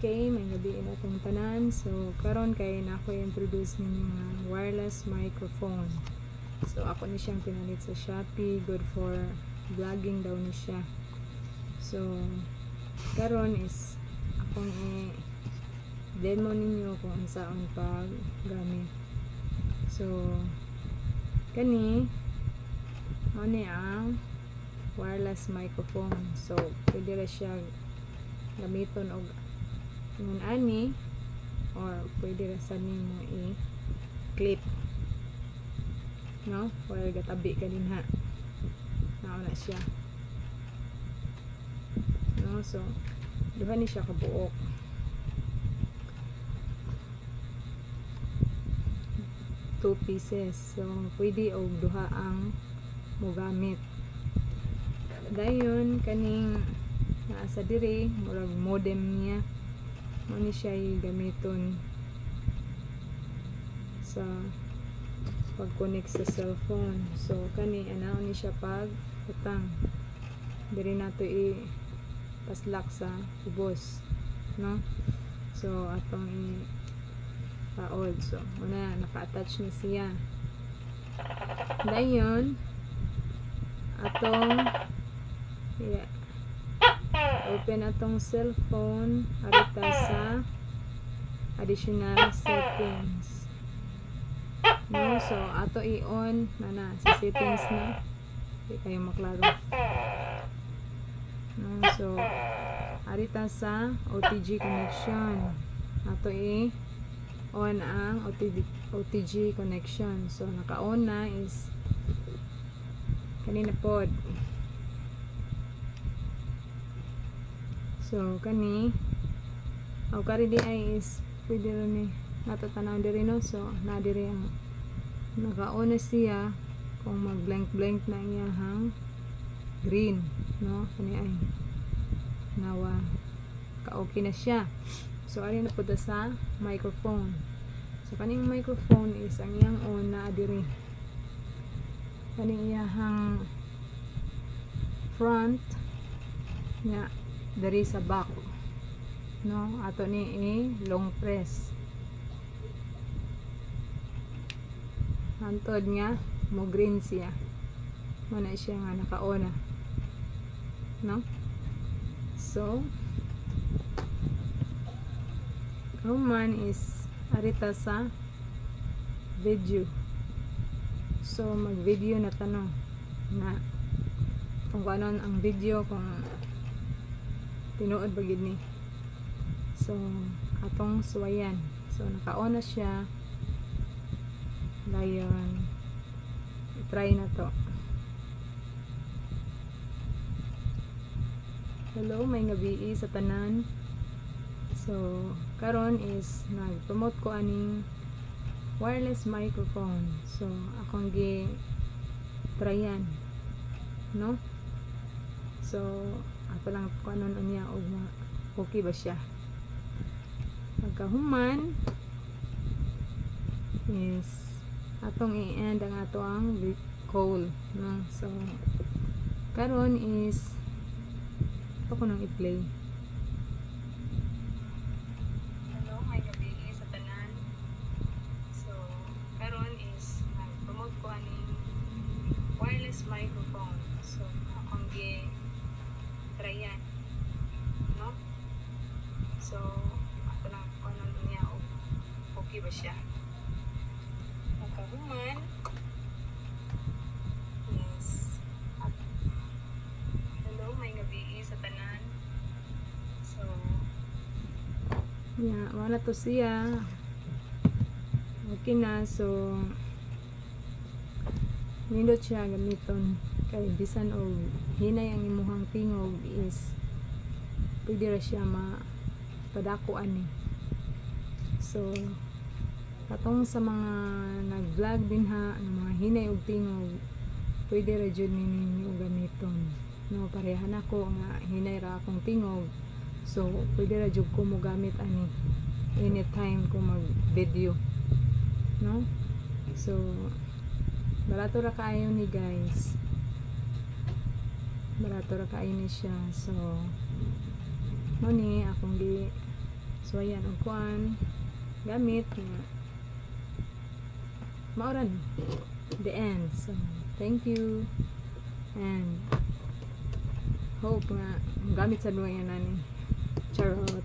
Okay, may gabi na itong tanan. So, karon kay na ako introduce ninyo nga wireless microphone. So, ako ni siyang pinalit sa Shopee. Good for vlogging daw ni siya. So, karon is akong demo ninyo kung saan pag gamit. So, kani mo ni ang wireless microphone. So, pwede ra siya gamiton og ngun ani or pwede ra sa nimo i-clip, no? Or gatabi ka din ha. Nauna siya, no? So, duha ni siya kabuok. Two pieces. So, pwede og duha ang mogamit. Dayon kaning naa sa diri murag modem niya, mo ni siya gamiton sa pag-connect sa cellphone. So kani anaw ni siya pag utang diri nato paslak sa ubos, no? So atong paod. So una naka-attach ni siya. Dayon atong open atong cellphone arita sa additional settings, no? So ato i-on na sa settings na di kayo maklaro, no? So arita sa OTG connection ato i-on ang OTG connection. So naka-on na is kanina pod. So kani kari di ay is pwede rin ni natatanaw diri, no? So na diri ang naka-on na siya kung mag blank na iyahang green, no? Kani ay nawa ka-okay na siya. So ari na pud sa microphone. So kaning microphone is ang iyang on na diri kaning iyahang front nya dari sa back, no? Ato ni long press hantod nga mo green siya, mana siya nga naka-on na, no? So human is arita sa video. So mag video na tanong na kung kanon ang video, kung tinuod ba gid ni. So atong suwayan. So naka-on na siya. Dayon try na to. Hello, may gabi sa tanan. So karon is nag-promote ko aning wireless microphone. So akong gi tryan, no? So ato lang kanon unya og okay ba siya. Pagkahuman is atong i-end ang ato ang call, no? So karon is ito ko nang i-play. Hello, may gabi sa tanan. So karon is nag-promote ko aning wireless microphone. So akong gi tryan, no? So ato lang kanon niya og okay ba siya. Pagkahuman yes hello, may gabi sa tanan. So yeah, wala to siya okay na. So nindot siya gamiton kay bisan og hinay ang imuhang tingog is pwede ra siya padakuan ni. So katong sa mga nag-vlog din ha ng mga hinay og tingog, pwede ra jud ninyo gamiton, no? Parehan ako nga hinay ra akong tingog, so pwede ra jud ko mo gamit ani anytime ko mag video, no? So barato ra kaayo ni guys, barato ra kaayo ni siya. So mo ni akong So ayan ang kuan gamit nga mauran the end. So thank you and hope nga gamit sa duwa yan nani. Charot.